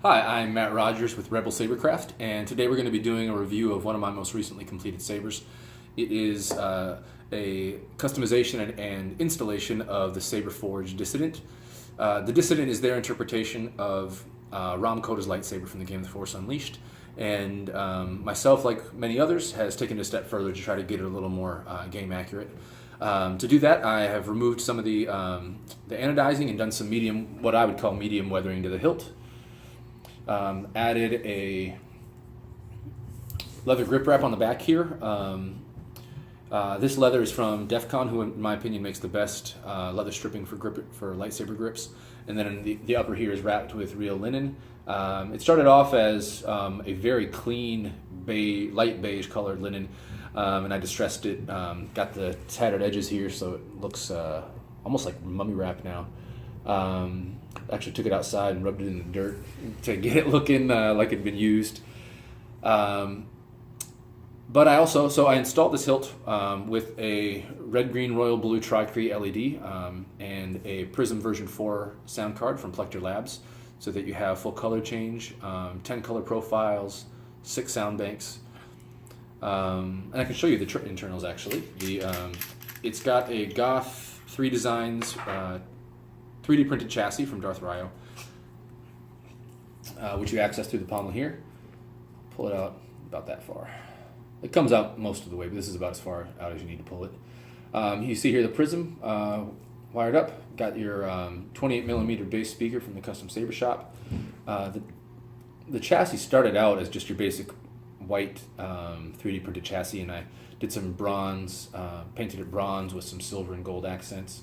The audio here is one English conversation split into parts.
Hi, I'm Matt Rogers with Rebel Sabercraft, and today we're going to be doing a review of one of my most recently completed sabers. It is a customization and installation of the saberforge Dissident. The Dissident is their interpretation of Rahm Kota's lightsaber from the game The Force Unleashed, and myself, like many others, has taken it a step further to try to get it a little more game accurate. To do that, I have removed some of the anodizing and done some medium, what I would call medium weathering to the hilt. Added a leather grip wrap on the back here. This leather is from Defcon, who in my opinion makes the best leather stripping for lightsaber grips. And then in the upper here is wrapped with real linen. It started off as a very clean light beige colored linen, and I distressed it. Got the tattered edges here, so it looks almost like mummy wrap now. Actually took it outside and rubbed it in the dirt to get it looking like it'd been used. But I installed this hilt with a red, green, royal blue Tri Cree LED and a PRIZM version 4 sound card from Plecter Labs, so that you have full color change, 10 color profiles, 6 sound banks. And I can show you the internals actually. It's got a Goth 3 Designs 3D printed chassis from Darth Ryo, which you access through the pommel here. Pull it out about that far. It comes out most of the way, but this is about as far out as you need to pull it. You see here the PRIZM wired up. Got your 28mm bass speaker from the custom Saber shop. The chassis started out as just your basic white 3D printed chassis, and I did some bronze, painted it bronze with some silver and gold accents.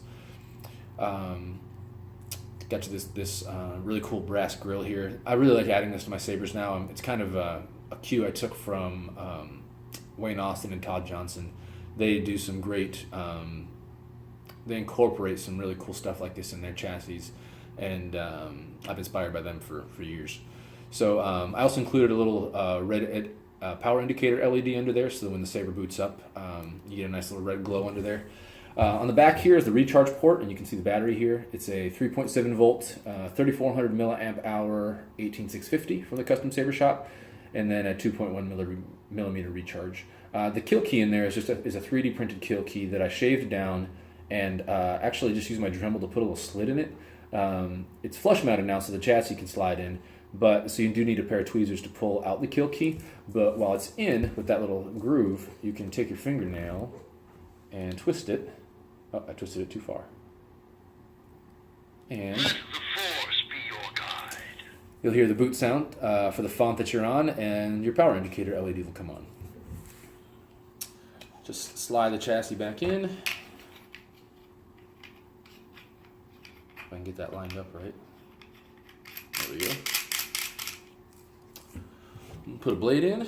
Got to this really cool brass grill here. I really like adding this to my sabers now. It's kind of a cue I took from Wayne Austin and Todd Johnson. They do some great, they incorporate some really cool stuff like this in their chassis, and I've been inspired by them for years. So I also included a little red power indicator LED under there, so that when the saber boots up, you get a nice little red glow under there. On the back here is the recharge port, and you can see the battery here. It's a 3.7 volt, 3400 milliamp hour 18650 from the custom Saber shop, and then a 2.1 millimeter recharge. The kill key in there is just a 3D printed kill key that I shaved down and actually just used my Dremel to put a little slit in it. It's flush mounted now, so the chassis can slide in, but so you do need a pair of tweezers to pull out the kill key. But while it's in with that little groove, you can take your fingernail and twist it. Oh, I twisted it too far. And let the Force be your guide. You'll hear the boot sound for the font that you're on, and your power indicator LED will come on. Just slide the chassis back in. If I can get that lined up right. There we go. Put a blade in.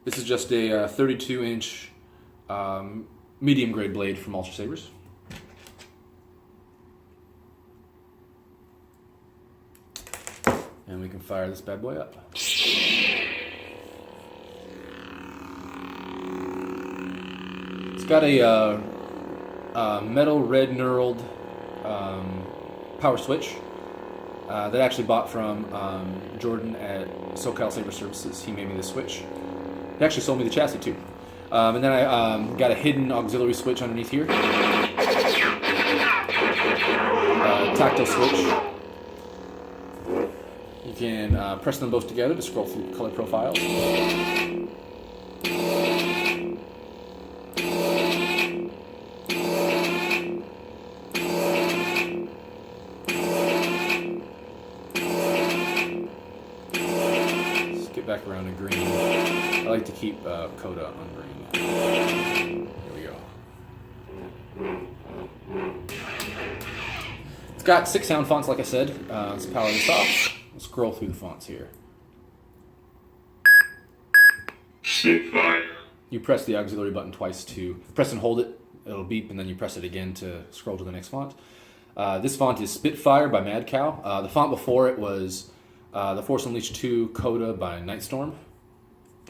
This is just a 32-inch medium grade blade from Ultra Sabers. And we can fire this bad boy up. It's got a metal red knurled power switch that I actually bought from Jordan at SoCal Saber Services. He made me this switch. He actually sold me the chassis too. And then I got a hidden auxiliary switch underneath here. Tactile switch. You can press them both together to scroll through color profiles. Let's get back around to green. I like to keep Kota on green. There we go. It's got 6 sound fonts, like I said. Let's power this off. Scroll through the fonts here. Spitfire. You press the auxiliary button twice to press and hold it. It'll beep, and then you press it again to scroll to the next font. This font is Spitfire by Mad Cow. The font before it was The Force Unleashed 2 Kota by Nightstorm.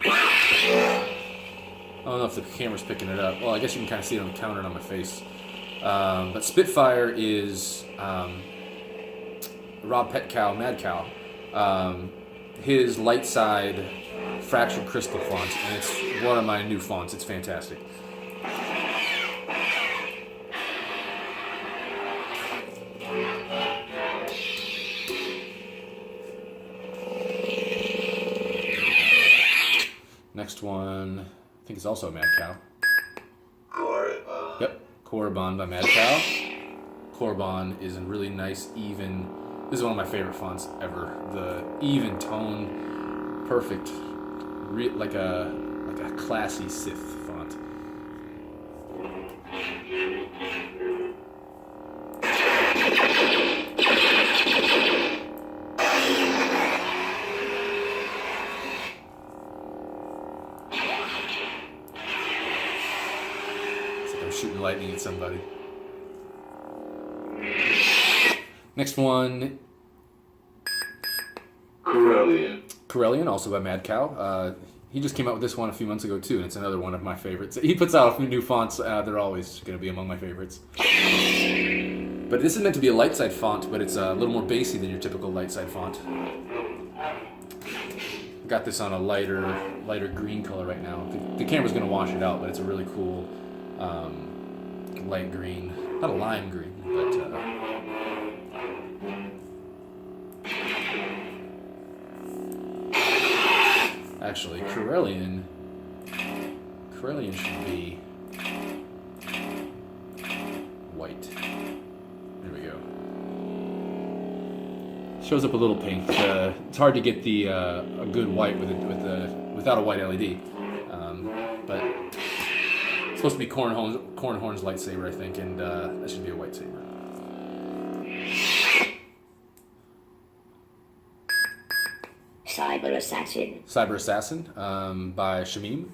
I don't know if the camera's picking it up. Well, I guess you can kind of see it on the counter and on my face. But Spitfire is Rob Petcow, Mad Cow. his light side fractured crystal font, and it's one of my new fonts. It's fantastic. Next one, I think it's also a Mad Cow. Yep, Korriban by Mad Cow. Korriban is a really nice, even. This is one of my favorite fonts ever. The even tone, perfect, like a classy Sith font. It's like I'm shooting lightning at somebody. Next one, Corellian, also by Mad Cow. He just came out with this one a few months ago too, and it's another one of my favorites. He puts out a few new fonts. They're always going to be among my favorites. But this is meant to be a light side font, but it's a little more bassy than your typical light side font. Got this on a lighter green color right now. The camera's going to wash it out, but it's a really cool light green. Not a lime green, but... Actually, Corellian should be white. There we go. Shows up a little pink. It's hard to get a good white without a white LED. But it's supposed to be Cornhorn's lightsaber, I think, and that should be a white saber. Cyber Assassin by Shamim.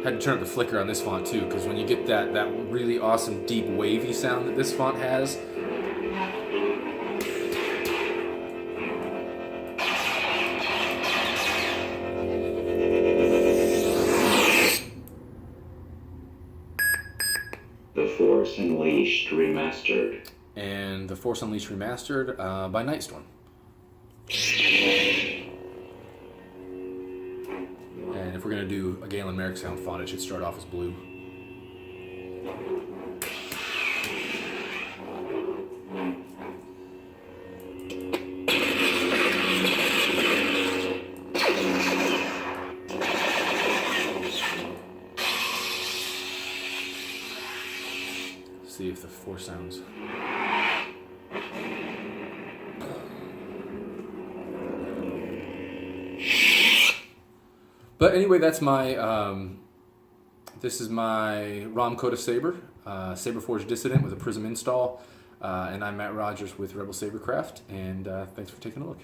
Had to turn up the flicker on this font too, because when you get that really awesome deep wavy sound that this font has, The Force Unleashed Remastered. And The Force Unleashed Remastered by Nightstorm. And if we're going to do a Galen Merrick sound font, it should start off as blue. See if the Force sounds... But anyway, that's my, this is my Rahm Kota Saber, Saberforge Dissident with a PRIZM install, and I'm Matt Rogers with Rebel Sabercraft, and thanks for taking a look.